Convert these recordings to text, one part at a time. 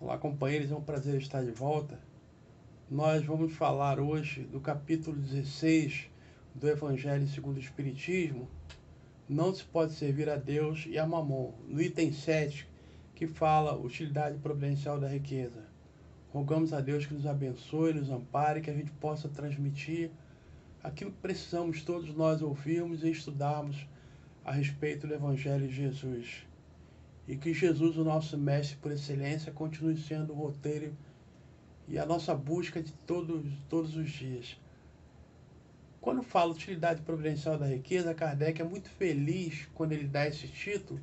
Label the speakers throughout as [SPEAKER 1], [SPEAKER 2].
[SPEAKER 1] Olá, companheiros, é um prazer estar de volta. Nós vamos falar hoje do capítulo 16 do Evangelho segundo o Espiritismo. Não se pode servir a Deus e a Mamon, no item 7, que fala utilidade providencial da riqueza. Rogamos a Deus que nos abençoe, nos ampare, que a gente possa transmitir aquilo que precisamos todos nós ouvirmos e estudarmos a respeito do Evangelho de Jesus. E que Jesus, o nosso mestre por excelência, continue sendo o roteiro e a nossa busca de todos os dias. Quando fala utilidade providencial da riqueza, Kardec é muito feliz quando ele dá esse título,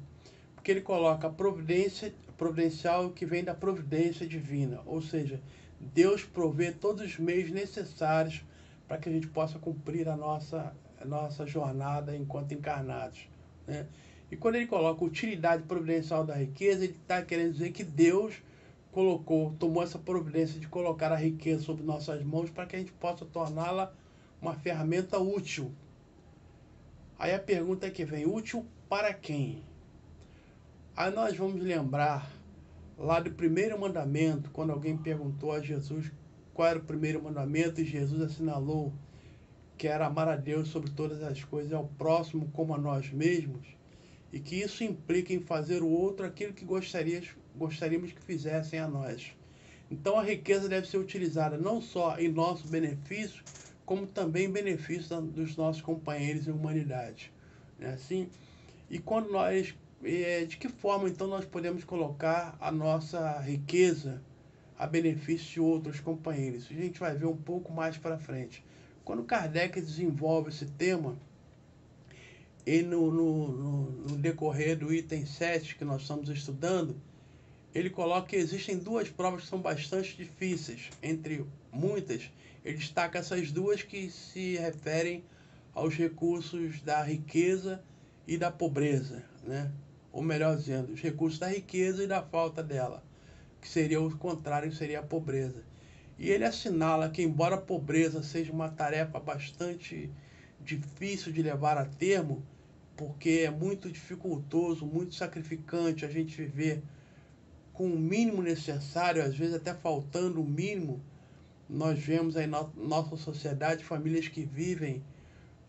[SPEAKER 1] porque ele coloca a providência providencial que vem da providência divina, ou seja, Deus provê todos os meios necessários para que a gente possa cumprir a nossa jornada enquanto encarnados, né? E quando ele coloca utilidade providencial da riqueza, ele está querendo dizer que Deus tomou essa providência de colocar a riqueza sob nossas mãos para que a gente possa torná-la uma ferramenta útil. Aí a pergunta que vem, útil para quem? Aí nós vamos lembrar lá do primeiro mandamento, quando alguém perguntou a Jesus qual era o primeiro mandamento, e Jesus assinalou que era amar a Deus sobre todas as coisas e ao próximo como a nós mesmos, e que isso implica em fazer o outro aquilo que gostaríamos que fizessem a nós. Então a riqueza deve ser utilizada não só em nosso benefício, como também em benefício dos nossos companheiros em humanidade. Não é assim? E quando nós, de que forma então nós podemos colocar a nossa riqueza a benefício de outros companheiros? A gente vai ver um pouco mais para frente. Quando Kardec desenvolve esse tema, e no decorrer do item 7 que nós estamos estudando, ele coloca que existem duas provas que são bastante difíceis, entre muitas. Ele destaca essas duas que se referem aos recursos da riqueza e da pobreza, né? Ou melhor dizendo, os recursos da riqueza e da falta dela, que seria o contrário, seria a pobreza. E ele assinala que, embora a pobreza seja uma tarefa bastante difícil de levar a termo, porque é muito dificultoso, muito sacrificante a gente viver com o mínimo necessário, às vezes até faltando o mínimo. Nós vemos aí na nossa sociedade famílias que vivem,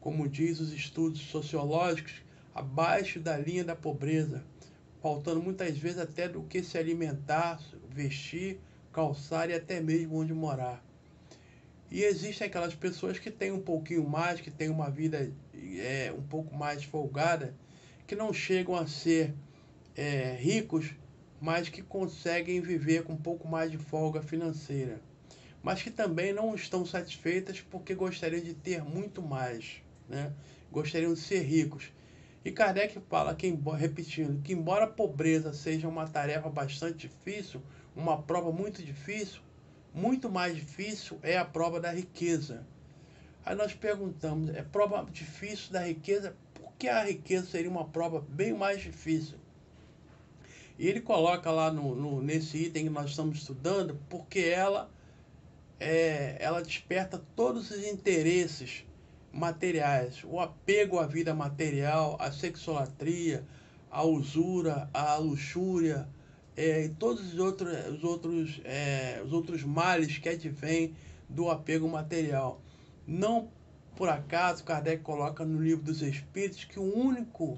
[SPEAKER 1] como diz os estudos sociológicos, abaixo da linha da pobreza, faltando muitas vezes até do que se alimentar, vestir, calçar e até mesmo onde morar. E existem aquelas pessoas que têm um pouquinho mais, que têm uma vida um pouco mais folgada, que não chegam a ser ricos, mas que conseguem viver com um pouco mais de folga financeira, mas que também não estão satisfeitas porque gostariam de ter muito mais, né? Gostariam de ser ricos. E Kardec fala, repetindo, que embora a pobreza seja uma tarefa bastante difícil, uma prova muito difícil, muito mais difícil é a prova da riqueza. Aí nós perguntamos, é prova difícil da riqueza? Por que a riqueza seria uma prova bem mais difícil? E ele coloca lá nesse item que nós estamos estudando, porque ela desperta todos os interesses materiais, o apego à vida material, a sexolatria, a usura, a luxúria, e todos os outros males que advêm do apego material. Não por acaso Kardec coloca no Livro dos Espíritos que o único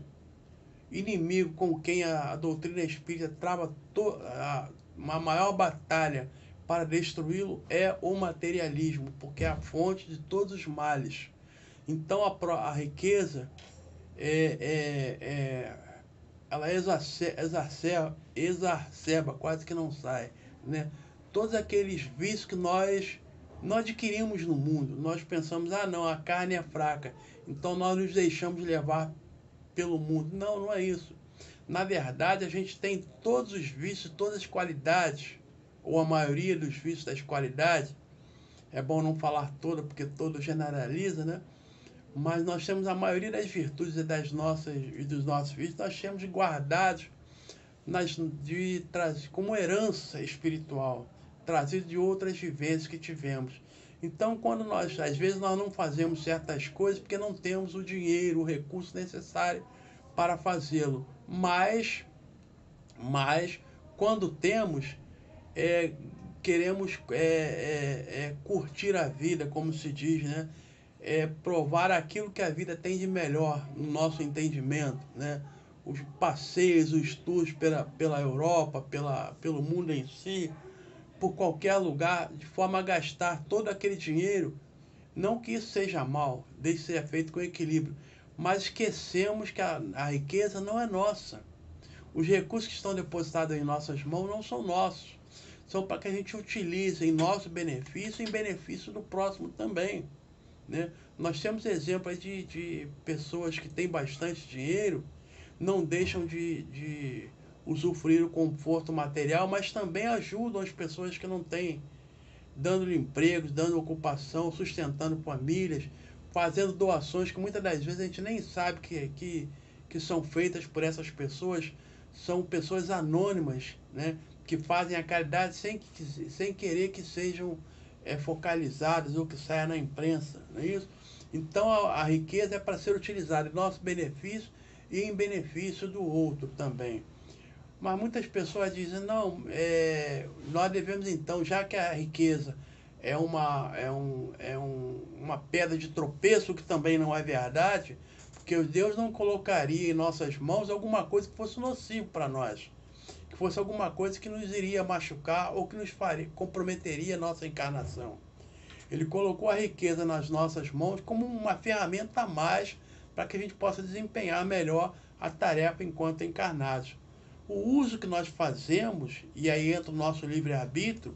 [SPEAKER 1] inimigo com quem a doutrina espírita trava uma maior batalha para destruí-lo é o materialismo, porque é a fonte de todos os males. Então a riqueza ela exacerba, quase que não sai, né? Todos aqueles vícios que nós não adquirimos no mundo. Nós pensamos, não, a carne é fraca, então nós nos deixamos levar pelo mundo. Não, não é isso. Na verdade, a gente tem todos os vícios, todas as qualidades, ou a maioria dos vícios das qualidades. É bom não falar toda, porque todo generaliza, né? Mas nós temos a maioria das virtudes e dos nossos vícios, nós temos guardados como herança espiritual, trazido de outras vivências que tivemos. Então, quando às vezes nós não fazemos certas coisas porque não temos o dinheiro, o recurso necessário para fazê-lo. Mas quando temos, queremos curtir a vida, como se diz, né? Provar aquilo que a vida tem de melhor no nosso entendimento, né? Os passeios, os estudos pela Europa, pelo mundo em si, por qualquer lugar, de forma a gastar todo aquele dinheiro. Não que isso seja mal, desde que seja feito com equilíbrio, mas esquecemos que a riqueza não é nossa. Os recursos que estão depositados em nossas mãos não são nossos. São para que a gente utilize em nosso benefício e em benefício do próximo também, né? Nós temos exemplos de pessoas que têm bastante dinheiro, não deixam de usufruir o conforto material, mas também ajudam as pessoas que não têm, dando-lhe empregos, dando ocupação, sustentando famílias, fazendo doações que muitas das vezes a gente nem sabe que são feitas por essas pessoas. São pessoas anônimas, né, que fazem a caridade sem querer que sejam focalizadas ou que saia na imprensa, não é isso? Então a riqueza é para ser utilizada em nosso benefício e em benefício do outro também. Mas muitas pessoas dizem, não, nós devemos então, já que a riqueza uma pedra de tropeço, que também não é verdade, porque Deus não colocaria em nossas mãos alguma coisa que fosse nocivo para nós, que fosse alguma coisa que nos iria machucar ou que comprometeria a nossa encarnação. Ele colocou a riqueza nas nossas mãos como uma ferramenta a mais para que a gente possa desempenhar melhor a tarefa enquanto encarnados. O uso que nós fazemos, e aí entra o nosso livre-arbítrio,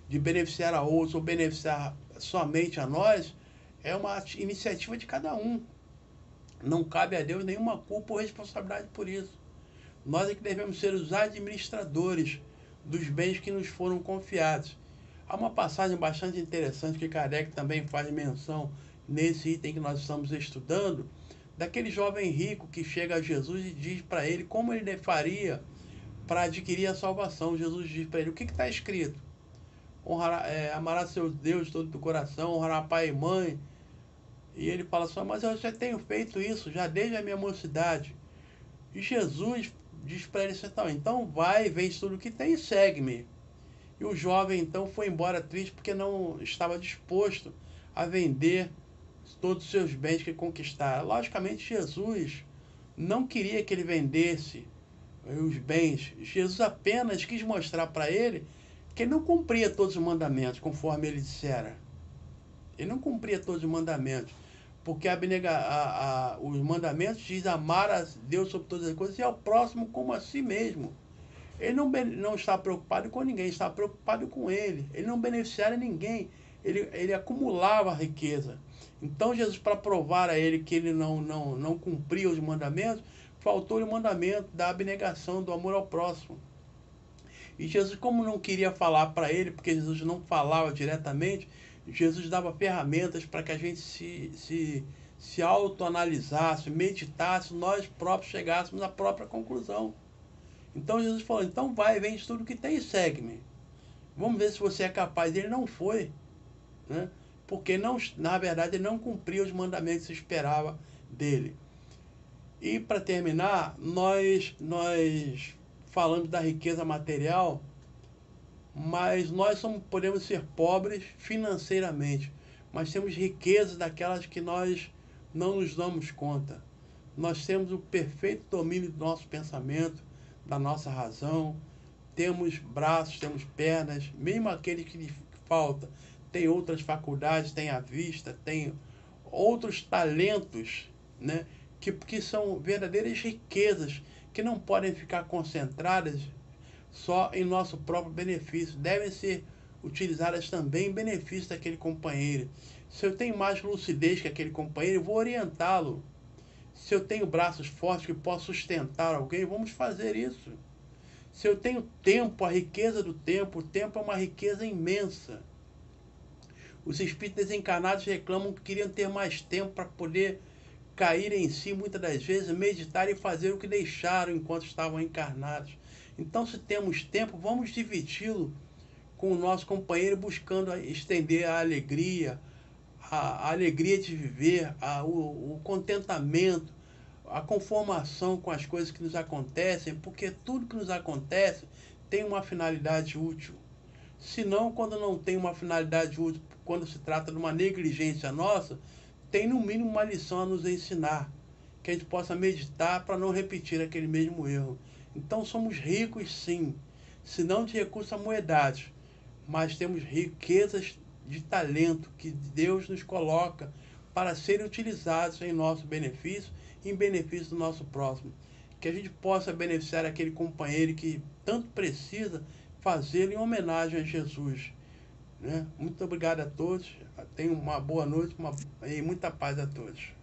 [SPEAKER 1] de beneficiar a outros ou beneficiar somente a nós, é uma iniciativa de cada um. Não cabe a Deus nenhuma culpa ou responsabilidade por isso. Nós é que devemos ser os administradores dos bens que nos foram confiados. Há uma passagem bastante interessante que Kardec também faz menção nesse item que nós estamos estudando, daquele jovem rico que chega a Jesus e diz para ele como ele faria para adquirir a salvação. Jesus diz para ele, o que está escrito? Amará seu Deus de todo o coração, honrará pai e mãe. E ele fala assim, mas eu já tenho feito isso, já desde a minha mocidade. E Jesus diz para ele assim, então vai, vende tudo o que tem e segue-me. E o jovem então foi embora triste porque não estava disposto a vender todos os seus bens que conquistara. Logicamente Jesus não queria que ele vendesse os bens. Jesus apenas quis mostrar para ele que ele não cumpria todos os mandamentos, conforme ele dissera. Ele não cumpria todos os mandamentos, porque os mandamentos diz amar a Deus sobre todas as coisas e ao próximo como a si mesmo. Ele não está preocupado com ninguém, está preocupado com ele. Ele não beneficiaria ninguém, ele acumulava a riqueza. Então Jesus, para provar a ele que ele não cumpria os mandamentos, faltou-lhe o mandamento da abnegação, do amor ao próximo. E Jesus, como não queria falar para ele, porque Jesus não falava diretamente, Jesus dava ferramentas para que a gente se autoanalisasse, meditasse, nós próprios chegássemos à própria conclusão. Então Jesus falou, então vai, vende tudo que tem e segue-me. Vamos ver se você é capaz. Ele não foi, né? Porque na verdade ele não cumpriu os mandamentos que se esperava dele. E para terminar, nós falamos da riqueza material, mas nós podemos ser pobres financeiramente, mas temos riqueza daquelas que nós não nos damos conta. Nós temos o perfeito domínio do nosso pensamento, da nossa razão, temos braços, temos pernas, mesmo aquele que lhe falta, tem outras faculdades, tem a vista, tem outros talentos, né, que são verdadeiras riquezas, que não podem ficar concentradas só em nosso próprio benefício, devem ser utilizadas também em benefício daquele companheiro. Se eu tenho mais lucidez que aquele companheiro, eu vou orientá-lo. Se eu tenho braços fortes que posso sustentar alguém, vamos fazer isso. Se eu tenho tempo, a riqueza do tempo, o tempo é uma riqueza imensa. Os espíritos desencarnados reclamam que queriam ter mais tempo para poder cair em si, muitas das vezes, meditar e fazer o que deixaram enquanto estavam encarnados. Então, se temos tempo, vamos dividi-lo com o nosso companheiro, buscando estender a alegria de viver, o contentamento, a conformação com as coisas que nos acontecem, porque tudo que nos acontece tem uma finalidade útil. senão quando não tem uma finalidade útil, quando se trata de uma negligência nossa, tem no mínimo uma lição a nos ensinar, que a gente possa meditar para não repetir aquele mesmo erro. Então somos ricos sim, se não de recursos amoedados, mas temos riquezas de talento que Deus nos coloca para serem utilizados em nosso benefício e em benefício do nosso próximo. Que a gente possa beneficiar aquele companheiro que tanto precisa, fazê-lo em homenagem a Jesus. Né? Muito obrigado a todos. Tenham uma boa noite e muita paz a todos.